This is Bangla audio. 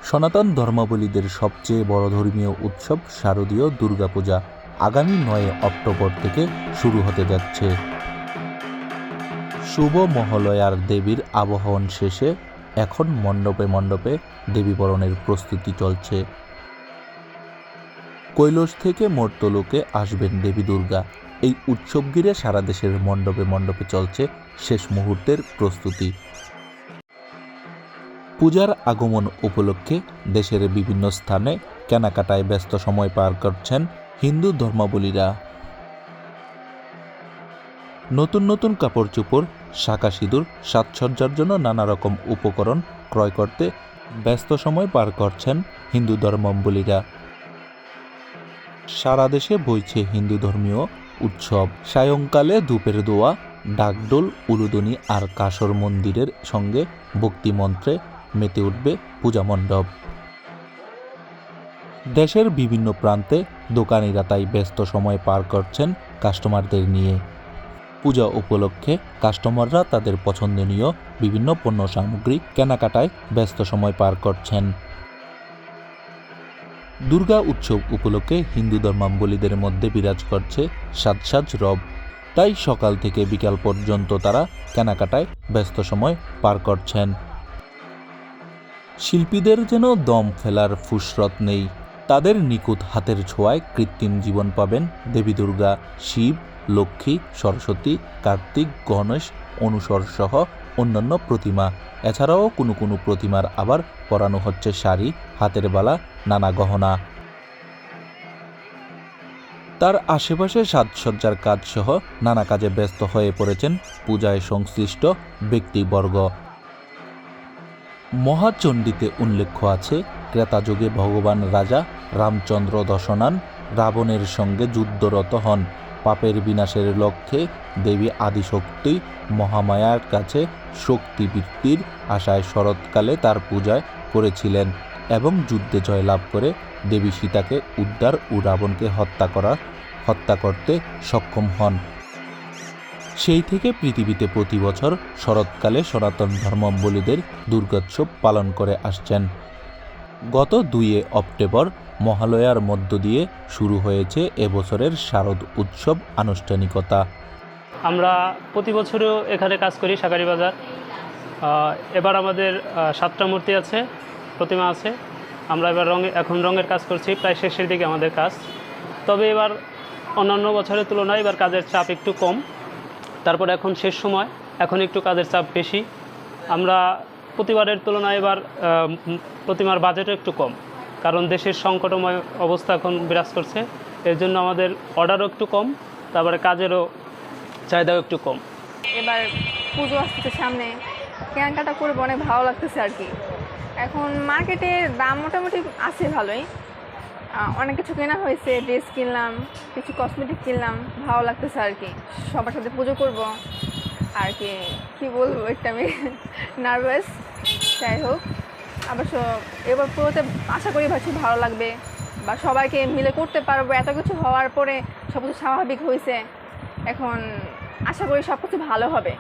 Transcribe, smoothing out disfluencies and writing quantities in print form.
সনাতন ধর্মাবলীদের সবচেয়ে বড় ধর্মীয় উৎসব শারদীয় দুর্গাপূজা আগামী ৯ অক্টোবর থেকে শুরু হতে যাচ্ছে। শুভ মহালয়ার দেবীর আবাহন শেষে এখন মণ্ডপে মণ্ডপে দেবী বরণের প্রস্তুতি চলছে। কৈলাস থেকে মর্ত্যলোকে আসবেন দেবী দুর্গা। এই উৎসব ঘিরে সারা দেশের মণ্ডপে মণ্ডপে চলছে শেষ মুহূর্তের প্রস্তুতি। পূজার আগমন উপলক্ষে দেশের বিভিন্ন স্থানে কেনাকাটায় ব্যস্ত সময় পার করছেন হিন্দু ধর্মাবলীরা। নতুন নতুন কাপড় চোপড়, শাঁখা সিঁদুর, সাজসজ্জার জন্য নানা রকম উপকরণ ক্রয় করতে ব্যস্ত সময় পার করছেন হিন্দু ধর্মাবলীরা। সারা দেশে বইছে হিন্দু ধর্মীয় উৎসব। সায়ংকালে ধূপের দোয়া, ডাকডোল, উলুধ্বনি আর কাসর মন্দিরের সঙ্গে ভক্তিমন্ত্রে মেতে উঠবে পূজা মণ্ডপ। দেশের বিভিন্ন প্রান্তে দোকানিরা তাই ব্যস্ত সময় পার করছেন কাস্টমারদের নিয়ে। পূজা উপলক্ষে কাস্টমাররা তাদের পছন্দনীয় বিভিন্ন পণ্য সামগ্রী কেনাকাটায় ব্যস্ত সময় পার করছেন। দুর্গা উৎসব উপলক্ষে হিন্দু ধর্মাবলীদের মধ্যে বিরাজ করছে সাজ রব। তাই সকাল থেকে বিকাল পর্যন্ত তারা কেনাকাটায় ব্যস্ত সময় পার করছেন। শিল্পীদের যেন দম ফেলার ফুসরত নেই। তাদের নিখুঁত হাতের ছোঁয়ায় কৃত্রিম জীবন পাবেন দেবী দুর্গা, শিব, লক্ষ্মী, সরস্বতী, কার্তিক, গণেশ, অনুসর সহ অন্যান্য প্রতিমা। এছাড়াও কোনো কোনো প্রতিমার আবার পরানো হচ্ছে শাড়ি, হাতের বালা, নানা গহনা। তার আশেপাশে সাজসজ্জার কাজ সহ নানা কাজে ব্যস্ত হয়ে পড়েছেন পূজায় সংশ্লিষ্ট ব্যক্তিবর্গ। মহাচণ্ডীতে উল্লেখ্য আছে, ত্রেতাযুগে ভগবান রাজা রামচন্দ্র দশনান রাবণের সঙ্গে যুদ্ধরত হন। পাপের বিনাশের লক্ষ্যে দেবী আদিশক্তি মহামায়ার কাছে শক্তিবৃত্তির আশায় শরৎকালে তার পূজায় করেছিলেন এবং যুদ্ধে জয়লাভ করে দেবী সীতাকে উদ্ধার ও রাবণকে হত্যা করতে সক্ষম হন। সেই থেকে পৃথিবীতে প্রতি বছর শরৎকালে সনাতন ধর্মাবলীদের দুর্গোৎসব পালন করে আসছেন। গত ২ অক্টোবর মহালয়ার মধ্য দিয়ে শুরু হয়েছে এবছরের শারদ উৎসব আনুষ্ঠানিকতা। আমরা প্রতি বছরও এখানে কাজ করি শাঁখারী বাজার। এবার আমাদের 7টা মূর্তি আছে, প্রতিমা আছে। আমরা এবার এখন রঙের কাজ করছি, প্রায় শেষের দিকে আমাদের কাজ। তবে এবার অন্যান্য বছরের তুলনায় এবার কাজের চাপ একটু কম। তারপর এখন শেষ সময়, এখন একটু কাজের চাপ বেশি। আমরা প্রতিবারের তুলনায় এবার প্রতিমার বাজেটও একটু কম, কারণ দেশের সংকটময় অবস্থা এখন বিরাজ করছে। এর জন্য আমাদের অর্ডারও একটু কম, তারপরে কাজেরও চাহিদাও একটু কম। এবার পুজো আসছে সামনে, কেনাকাটা করবো, অনেক ভালো লাগতেছে আর কি। এখন মার্কেটের দাম মোটামুটি আছে ভালোই, অনেক কিছু কেনা হয়েছে, ড্রেস কিনলাম, কিছু কসমেটিক কিনলাম, ভালো লাগতেছে আর কি। সবার সাথে পুজো করব আর কি, কী বলবো, একটা আমি নার্ভাস। যাই হোক, অবশ্য এবার পুরোতে আশা করি ভালো লাগবে বা সবাইকে মিলে করতে পারবো। এত কিছু হওয়ার পরে সব কিছু স্বাভাবিক হয়েছে, এখন আশা করি সব কিছু ভালো হবে।